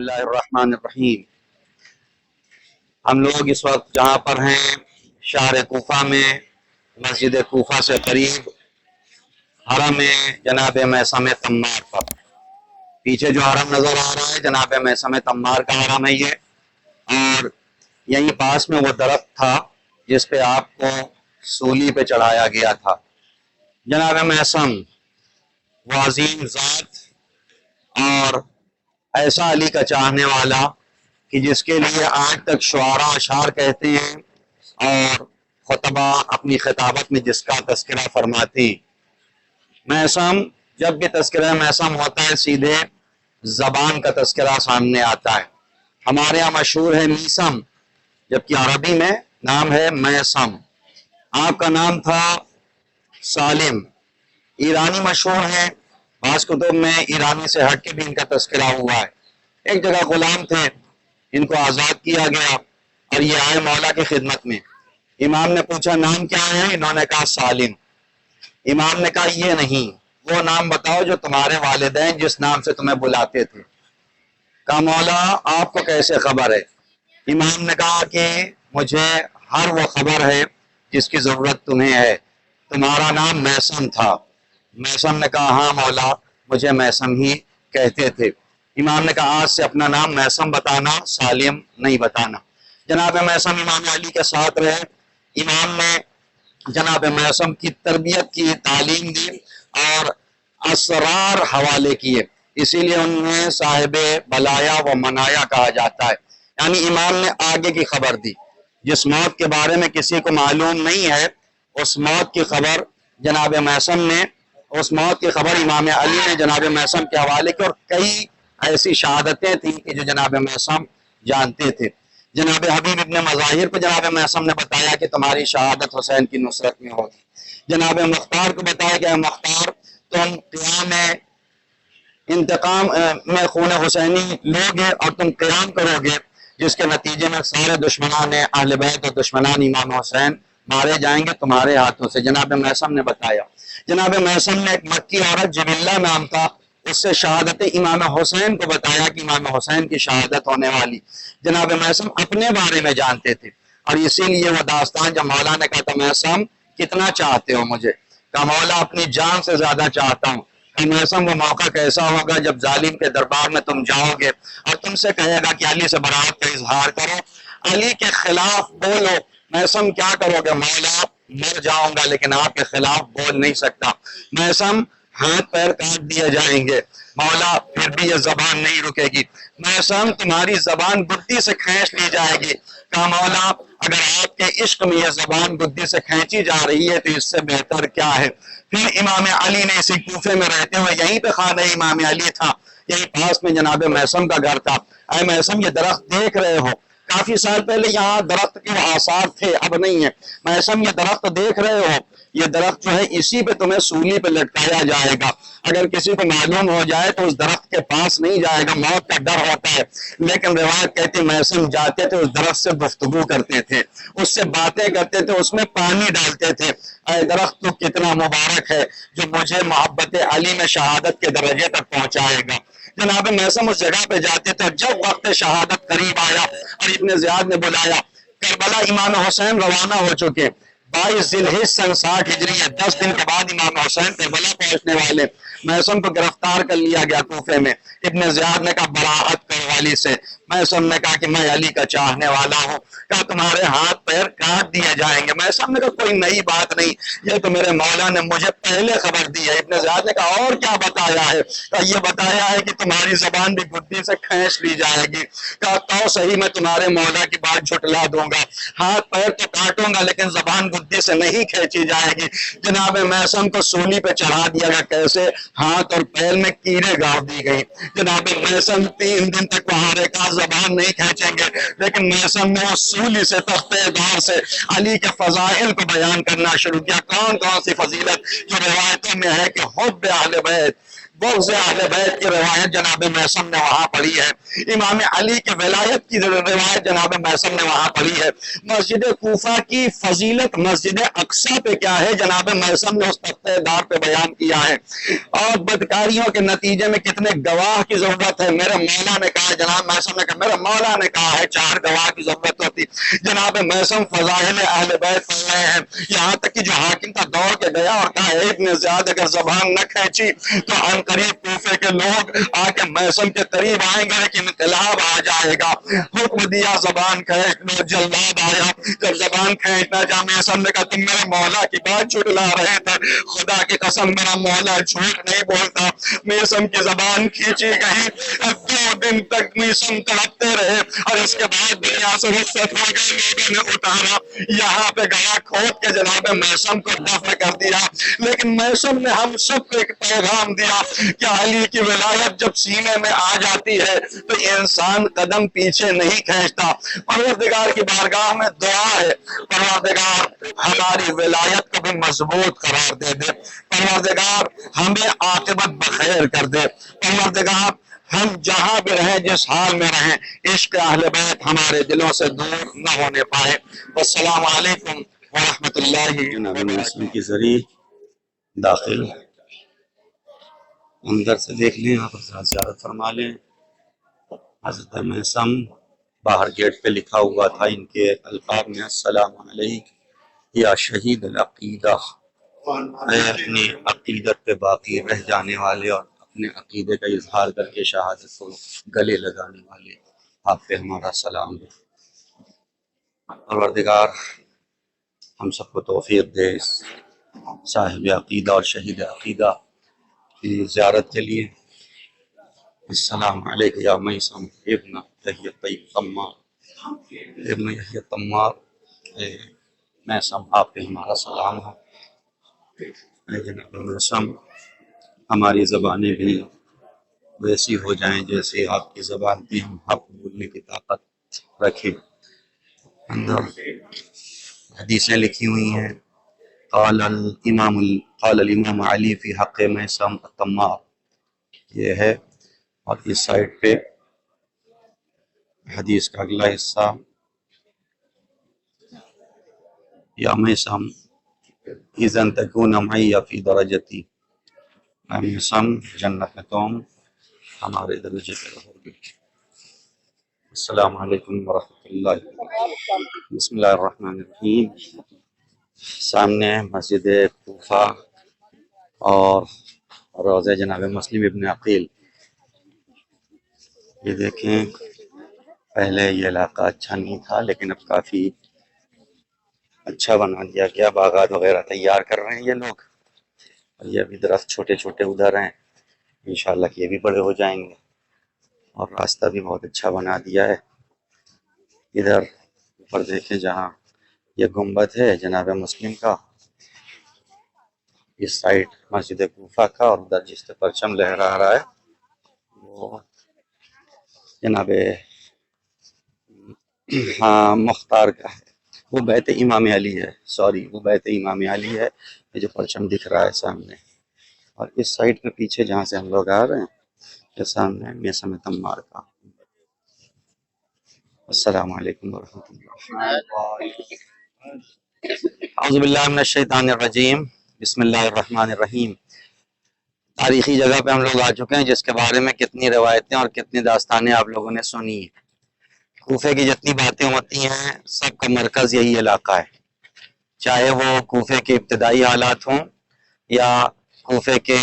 اللہ الرحمن الرحیم۔ ہم لوگ اس وقت جہاں پر ہیں شہر کوفہ میں، مسجد کوفہ سے قریب حرم جناب میثم تمار پر، پیچھے جو حرم نظر آ رہا ہے جناب میثم تمار کا حرم ہے یہ، اور یہیں پاس میں وہ درخت تھا جس پہ آپ کو سولی پہ چڑھایا گیا تھا۔ جناب میثم وہ عظیم ذات اور ایسا علی کا چاہنے والا کہ جس کے لیے آج تک شعراء اشعار کہتے ہیں اور خطبہ اپنی خطابت میں جس کا تذکرہ فرماتے ہیں۔ میثم جب بھی تذکرہ میثم ہوتا ہے سیدھے زبان کا تذکرہ سامنے آتا ہے۔ ہمارے یہاں مشہور ہے میثم، جبکہ عربی میں نام ہے میثم۔ آپ کا نام تھا سالم، ایرانی مشہور ہے، بعض کتب میں ایرانی سے ہٹ کے بھی ان کا تذکرہ ہوا ہے۔ ایک جگہ غلام تھے، ان کو آزاد کیا گیا اور یہ آئے مولا کی خدمت میں۔ امام نے پوچھا نام کیا ہے؟ انہوں نے کہا سالم۔ امام نے کہا یہ نہیں، وہ نام بتاؤ جو تمہارے والدین جس نام سے تمہیں بلاتے تھے۔ کہا مولا آپ کو کیسے خبر ہے؟ امام نے کہا کہ مجھے ہر وہ خبر ہے جس کی ضرورت تمہیں ہے، تمہارا نام میثم تھا۔ میثم نے کہا ہاں مولا مجھے میثم ہی کہتے تھے۔ امام نے کہا آج سے اپنا نام میثم بتانا، سالم نہیں بتانا۔ جناب میثم امام علی کے ساتھ رہے، امام نے جناب میثم کی تربیت کی، تعلیم دی اور اسرار حوالے کیے، اسی لیے انہیں صاحب بلایا و منایا کہا جاتا ہے۔ یعنی امام نے آگے کی خبر دی، جس موت کے بارے میں کسی کو معلوم نہیں ہے اس موت کی خبر جناب میثم نے، اس موت کی خبر امام علی نے جناب میثم کے حوالے کی، اور کئی ایسی شہادتیں تھیں کہ جو جناب میثم جانتے تھے۔ جناب حبیب ابن مظاہر کو جناب میثم نے بتایا کہ تمہاری شہادت حسین کی نصرت میں ہوگی۔ جناب مختار کو بتایا کہ اے مختار تم قیام انتقام میں خون حسینی لوگے اور تم قیام کرو گے، جس کے نتیجے میں سارے دشمنان اہل بیت اور دشمنان امام حسین مارے جائیں گے تمہارے ہاتھوں سے۔ جناب میثم نے بتایا۔ جناب میثم نے ایک مکی عورت جبلہ نام تھا، اس سے شہادت امام حسین کو بتایا کہ امام حسین کی شہادت ہونے والی۔ جناب میثم اپنے بارے میں جانتے تھے، اور اسی لیے وہ داستان جب مولا نے کہا تھا میثم کتنا چاہتے ہو مجھے؟ کہا مولا اپنی جان سے زیادہ چاہتا ہوں۔ کہ میثم وہ موقع کیسا ہوگا جب ظالم کے دربار میں تم جاؤ گے اور تم سے کہے گا کہ علی سے برات کا اظہار کرو، علی کے خلاف بولو۔ میثم کیا کرو گے؟ مولا مر جاؤں گا لیکن آپ کے خلاف بول نہیں سکتا۔ میثم ہاتھ پیر کاٹ دیے جائیں گے، مولا پھر بھی یہ زبان نہیں رکے گی۔ میثم تمہاری زبان گدی سے کھینچ لی جائے گی۔ کہا مولا اگر آپ کے عشق میں یہ زبان گدی سے کھینچی جا رہی ہے تو اس سے بہتر کیا ہے؟ پھر امام علی نے اسی کوفے میں رہتے ہوئے، یہیں پہ خانہ امام علی تھا، یہیں پاس میں جناب میثم کا گھر تھا۔ اے میثم یہ درخت دیکھ رہے ہو، کافی سال پہلے یہاں درخت کے آثار تھے، اب نہیں ہے۔ میثم یہ درخت دیکھ رہے ہو، یہ درخت جو ہے اسی پہ تمہیں سولی پہ لٹکایا جائے گا۔ اگر کسی کو معلوم ہو جائے تو اس درخت کے پاس نہیں جائے گا، موت کا ڈر ہوتا ہے۔ لیکن روایت کہتی میثم جاتے تھے، اس درخت سے گفتگو کرتے تھے، اس سے باتیں کرتے تھے، اس میں پانی ڈالتے تھے۔ اے درخت تو کتنا مبارک ہے جو مجھے محبت علی میں شہادت کے درجے تک پہنچائے گا۔ جناب میثم اس جگہ پہ جاتے تھے، جب وقت شہادت قریب آیا اور ابن زیاد نے بلایا، کربلا امام حسین روانہ ہو چکے، 22 ذی الحجہ سن 60 ہجری ہے، 10 دن کے بعد امام حسین کربلا پہنچنے والے۔ میثم کو گرفتار کر لیا گیا کوفے میں۔ ابن زیاد نے کہا براءت کرو علی سے۔ میثم نے کہا کہ میں علی کا چاہنے والا ہوں۔ کہا تمہارے ہاتھ پیر کاٹ دیے جائیں گے۔ میثم نے کہا کوئی نئی بات نہیں، یہ تو میرے مولا نے مجھے پہلے خبر دی ہے۔ ابن زیاد نے کہا اور کیا بتایا ہے؟ کہا یہ بتایا ہے کہ تمہاری زبان بھی گدی سے کھینچ لی جائے گی۔ کہا تو صحیح میں تمہارے مولا کی بات جھٹلا دوں گا، ہاتھ پیر تو کاٹوں گا لیکن زبان گدی سے نہیں کھینچی جائے گی۔ جناب میثم کو سولی پہ چڑھا دیا گیا، کیسے؟ ہاتھ اور پیر میں کیرے گاڑ دی گئی۔ جناب میثم 3 دن تک وہاں رہ کر زبان نہیں کھینچیں گے، لیکن میثم نے وہ سولی سے تختے دار سے علی کے فضائل کو بیان کرنا شروع کیا۔ کون کون سی فضیلت جو روایتوں میں ہے کہ حب اہل بیت، بغض اہل بیت کی روایت جناب میثم نے وہاں پڑھی ہے، امام علی کے ولایت کی روایت جناب میثم نے وہاں پڑھی ہے، مسجد کوفہ کی فضیلت مسجد اقصی پہ کیا ہے جناب میثم نے اس تختہ دار پہ بیان کیا ہے، اور بدکاریوں کے نتیجے میں کتنے گواہ کی ضرورت ہے۔ میرے مولا نے کہا، جناب میثم نے کہا، میرے مولا نے کہا ہے 4 گواہ کی ضرورت ہوتی۔ جناب میثم فضائل اہل بیت پڑھ رہے ہیں، یہاں تک کہ جو حاکم تھا دوڑ کے گیا اور کہا ابن زیاد اگر زبان نہ کھینچی تو ان قریب کوفے کے لوگ آ کے میثم کے قریب آئیں گے، لیکن انقلاب آ جائے گا۔ حکم دیا زبان کھینچ لو، جلاد آیا، جب زبان کھینچنا جا میثم نے کہا تم میرے مولا کی بات جھٹلا رہے تھے، خدا کی قسم میرا مولا جھوٹ نہیں بولتا۔ میثم کی زبان کھینچی گئی، 2 دن تک میثم تڑپتے رہے اور اس کے بعد دنیا سے رخصت ہو گئے، لوگوں نے اتارا، یہاں پہ گلا کھود کے جناب میثم کو دفن کر دیا۔ لیکن میثم نے ہم سب کو ایک پیغام دیا کہ علی کی ولایت جب سینے میں آ جاتی ہے تو انسان قدم پیچھے نہیں کھینچتا۔ پروردگار کی بارگاہ میں دعا ہے، پروردگار ہماری ولایت کو بھی مضبوط قرار دے دے، پروردگار ہمیں عاقبت بخیر کر دے، پروردگار ہم جہاں بھی رہیں، جس حال میں رہیں، عشق اہل بیت ہمارے دلوں سے دور نہ ہونے پائے۔ والسلام علیکم ورحمۃ اللہ جناب میثم کی ذریعے داخل اندر سے دیکھ لیں، آپ حضرات زیارت فرما لیں۔ حضرت میثم باہر گیٹ پہ لکھا ہوا تھا ان کے القاب میں، السلام علیک یا شہید العقیدہ، اے اپنی عقیدت پہ باقی رہ جانے والے اور اپنے عقیدے کا اظہار کر کے شہادت کو گلے لگانے والے، آپ پہ ہمارا سلام ہے۔ پروردگار ہم سب کو توفیق دے صاحب عقیدہ اور شہید عقیدہ کی زیارت کے لیے۔ السلام علیکم یا میثم ابن یحییٰ الطمار، ابن یحییٰ الطمار، میثم آپ پہ ہمارا سلام ہے۔ اے جناب میثم، ہماری زبانیں بھی ویسی ہو جائیں جیسے آپ کی زبان پہ ہم حق بولنے کی طاقت رکھیں۔ اندر حدیثیں لکھی ہوئی ہیں، قال الامام علی فی حق میثم الطمار، یہ ہے، اور اس سائڈ پہ حدیث کا اگلا حصہ، یا میثم اذن تکون معی فی درجتی، اے میثم جنت میں تم ہمارے درجے پہ رہو گے۔ السلام علیکم ورحمۃ اللہ وبرکاتہ۔ بسم اللہ الرحمن الرحیم۔ سامنے مسجد کوفہ اور روضہ جناب مسلم ابن عقیل۔ یہ دیکھیں، پہلے یہ علاقہ اچھا نہیں تھا لیکن اب کافی اچھا بنا دیا گیا، باغات وغیرہ تیار کر رہے ہیں یہ لوگ، اور یہ ابھی درخت چھوٹے چھوٹے ادھر ہیں، انشاءاللہ کہ یہ بھی بڑے ہو جائیں گے، اور راستہ بھی بہت اچھا بنا دیا ہے۔ ادھر اوپر دیکھیں جہاں یہ گنبد ہے جناب مسلم کا، اس سائڈ مسجد کوفہ کا، اور ادھر جس سے پرچم لہرا رہا ہے وہ جناب مختار کا ہے، وہ بیت امام علی ہے، سوری وہ بیت امام علی ہے، یہ جو پرچم دکھ رہا ہے سامنے۔ اور اس سائڈ میں پیچھے جہاں سے ہم لوگ آ رہے ہیں، یہ سامنے میثم طمار کا۔ السلام علیکم ورحمۃ اللہ۔ اعوذ باللہ من الشیطان الرجیم، بسم اللہ الرحمن الرحیم۔ تاریخی جگہ پہ ہم لوگ آ چکے ہیں جس کے بارے میں کتنی روایتیں اور کتنی داستانیں آپ لوگوں نے سنی ہیں۔ کوفے کی جتنی باتیں ہوتی ہیں سب کا مرکز یہی علاقہ ہے، چاہے وہ کوفے کے ابتدائی حالات ہوں یا کوفے کے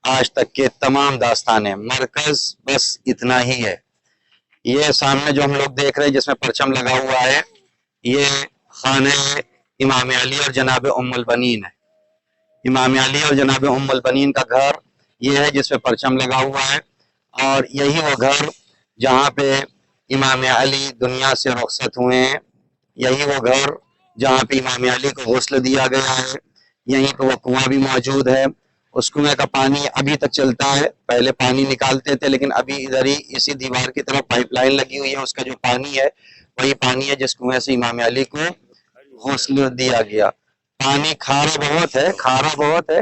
آج تک کے تمام داستانیں، مرکز بس اتنا ہی ہے۔ یہ سامنے جو ہم لوگ دیکھ رہے ہیں جس میں پرچم لگا ہوا ہے، یہ خانہ امام علی اور جناب ام البنین ہے۔ امام علی اور جناب ام البنین کا گھر یہ ہے جس پہ پرچم لگا ہوا ہے، اور یہی وہ گھر جہاں پہ امام علی دنیا سے رخصت ہوئے ہیں، یہی وہ گھر جہاں پہ امام علی کو غسل دیا گیا ہے، یہیں پہ وہ کنواں بھی موجود ہے۔ اس کنویں کا پانی ابھی تک چلتا ہے، پہلے پانی نکالتے تھے لیکن ابھی ادھر ہی اسی دیوار کی طرف پائپ لائن لگی ہوئی ہے، اس کا جو پانی ہے وہی پانی ہے جس کنویں سے امام علی کو غسل دیا گیا۔ پانی کھارا بہت ہے، کھارا بہت ہے،